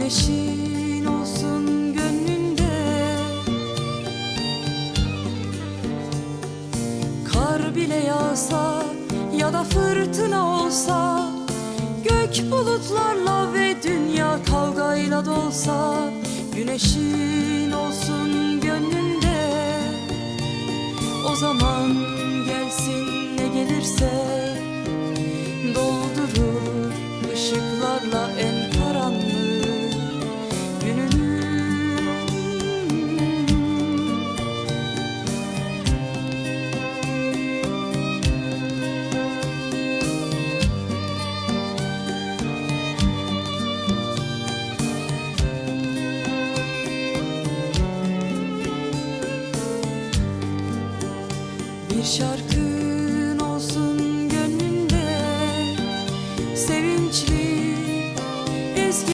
Güneşin olsun gönlünde, kar bile yağsa ya da fırtına olsa, gök bulutlarla ve dünya kavgayla dolsa, güneşin olsun gönlünde. O zaman gelsin ne gelirse, doldurur ışıklarla en karanlık gününü. Bir şarkı